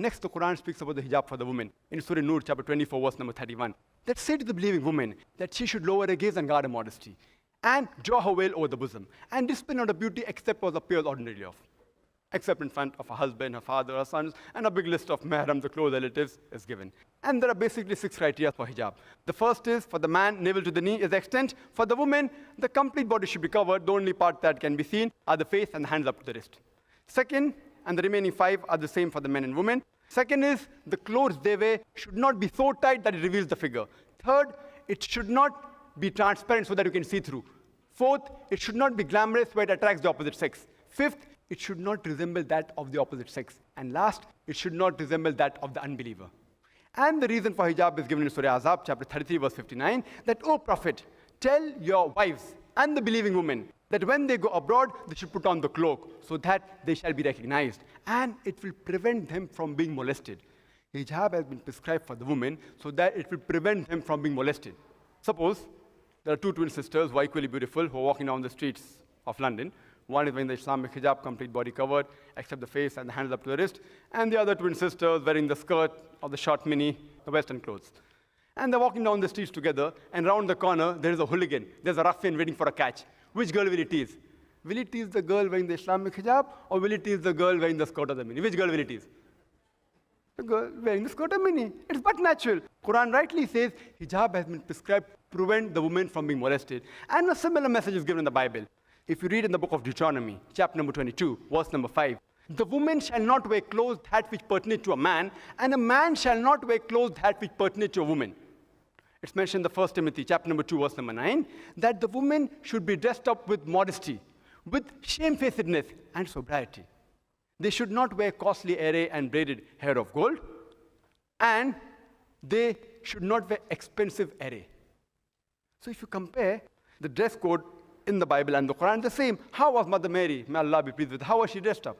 Next, the Quran speaks about the hijab for the woman. In Surah Nur, chapter 24, verse number 31. That say to the believing woman that she should lower her gaze and guard her modesty, and draw her veil over the bosom, and display not her beauty except what appears ordinarily of. Except in front of her husband, her father, her sons, and a big list of mahrams, the close relatives, is given. And there are basically 6 criteria for hijab. The first is, for the man, navel to the knee is the extent. For the woman, the complete body should be covered. The only part that can be seen are the face and the hands up to the wrist. Second, and the remaining 5 are the same for the men and women. Second is, the clothes they wear should not be so tight that it reveals the figure. Third, it should not be transparent so that you can see through. Fourth, it should not be glamorous where it attracts the opposite sex. Fifth, it should not resemble that of the opposite sex. And last, it should not resemble that of the unbeliever. And the reason for hijab is given in Surah Ahzab, chapter 33, verse 59, that, O Prophet, tell your wives and the believing women that when they go abroad, they should put on the cloak so that they shall be recognized. And it will prevent them from being molested. Hijab has been prescribed for the women so that it will prevent them from being molested. Suppose there are 2 twin sisters who are equally beautiful who are walking down the streets of London. One is wearing the Islamic hijab, complete body covered, except the face and the hands up to the wrist. And the other twin sisters wearing the skirt or the short mini, the Western clothes. And they're walking down the streets together, and round the corner, there is a hooligan. There's a ruffian waiting for a catch. Which girl will it tease? Will it tease the girl wearing the Islamic hijab, or will it tease the girl wearing the skirt or the mini? Which girl will it tease? The girl wearing the skirt or mini. It's but natural. Quran rightly says hijab has been prescribed to prevent the woman from being molested. And a similar message is given in the Bible. If you read in the book of Deuteronomy, chapter number 22, verse number 5, the woman shall not wear clothes that which pertain to a man, and a man shall not wear clothes that which pertain to a woman. It's mentioned in the 1 Timothy, chapter number 2, verse number 9, that the woman should be dressed up with modesty, with shamefacedness and sobriety. They should not wear costly array and braided hair of gold, and they should not wear expensive array. So if you compare the dress code in the Bible and the Quran, the same. How was Mother Mary, may Allah be pleased with her, how was she dressed up?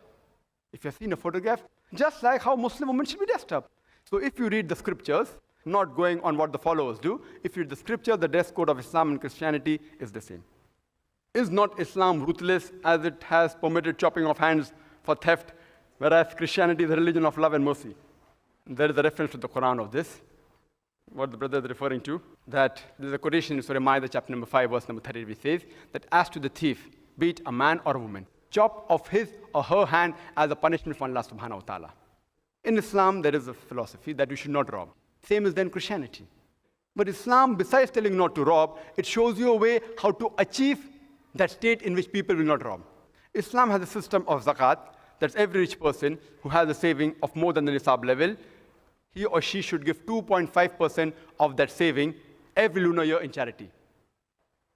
If you've seen a photograph, just like how Muslim women should be dressed up. So if you read the scriptures, not going on what the followers do, if you read the scripture, the dress code of Islam and Christianity is the same. Is not Islam ruthless as it has permitted chopping off hands for theft, whereas Christianity is a religion of love and mercy? There is a reference to the Quran of this. What the brother is referring to, that there's a quotation in Surah Ma'idah, chapter number 5, verse number 30, which says that as to the thief, be it a man or a woman, chop off his or her hand as a punishment from Allah subhanahu wa ta'ala. In Islam, there is a philosophy that we should not rob. Same as then Christianity. But Islam, besides telling not to rob, it shows you a way how to achieve that state in which people will not rob. Islam has a system of zakat, that's every rich person who has a saving of more than the nisab level, he or she should give 2.5% of that saving every lunar year in charity.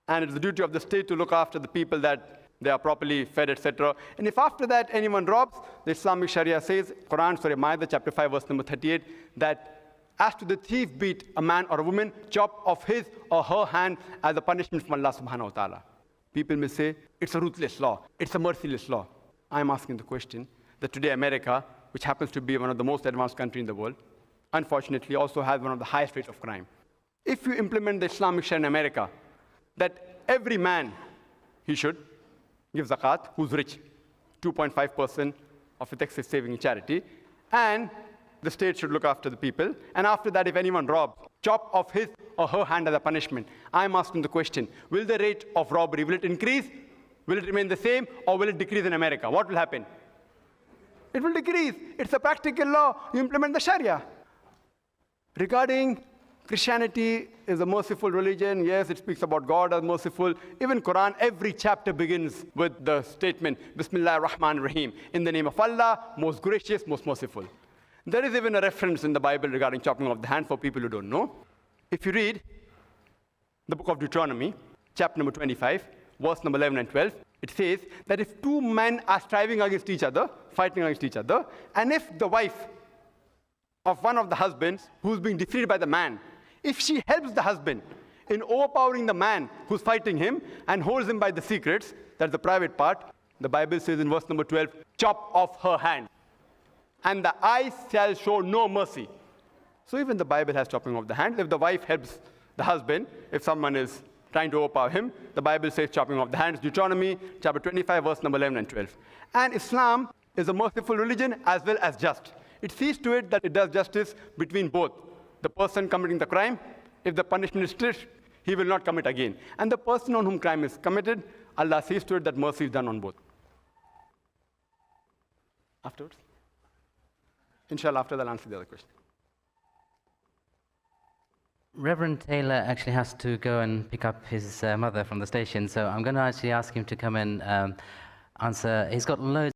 And it's the duty of the state to look after the people that they are properly fed, etc. And if after that anyone robs, the Islamic Sharia says, Quran, Surah Ma'idah, chapter 5, verse number 38, that as to the thief, be it a man or a woman, chop off his or her hand as a punishment from Allah subhanahu wa ta'ala. People may say, it's a ruthless law, it's a merciless law. I'm asking the question that today America, which happens to be one of the most advanced countries in the world, unfortunately also has one of the highest rates of crime. If you implement the Islamic Sharia in America, that every man, he should give zakat, who's rich, 2.5% of his excess saving in charity, and the state should look after the people, and after that, if anyone robs, chop off his or her hand as a punishment. I'm asking the question, will the rate of robbery, will it increase? Will it remain the same, or will it decrease in America? What will happen? It will decrease. It's a practical law. You implement the Sharia. Regarding Christianity is a merciful religion. Yes, it speaks about God as merciful. Even Quran, every chapter begins with the statement, Bismillah ar-Rahman ar-Rahim, in the name of Allah, most gracious, most merciful. There is even a reference in the Bible regarding chopping off the hand for people who don't know. If you read the book of Deuteronomy, chapter number 25, verse number 11 and 12, it says that if 2 men are striving against each other, fighting against each other, and if the wife of one of the husbands who's being defeated by the man, if she helps the husband in overpowering the man who's fighting him and holds him by the secrets, that's the private part, the Bible says in verse number 12, chop off her hand, and the eye shall show no mercy. So even the Bible has chopping off the hand. If the wife helps the husband, if someone is trying to overpower him, the Bible says chopping off the hands. Deuteronomy chapter 25, verse number 11 and 12. And Islam is a merciful religion as well as just. it sees to it that it does justice between both. The person committing the crime, if the punishment is strict, he will not commit again. And the person on whom crime is committed, Allah sees to it that mercy is done on both. Afterwards? Inshallah, after that, I'll answer the other question. Reverend Taylor actually has to go and pick up his mother from the station, so I'm going to actually ask him to come and answer. He's got loads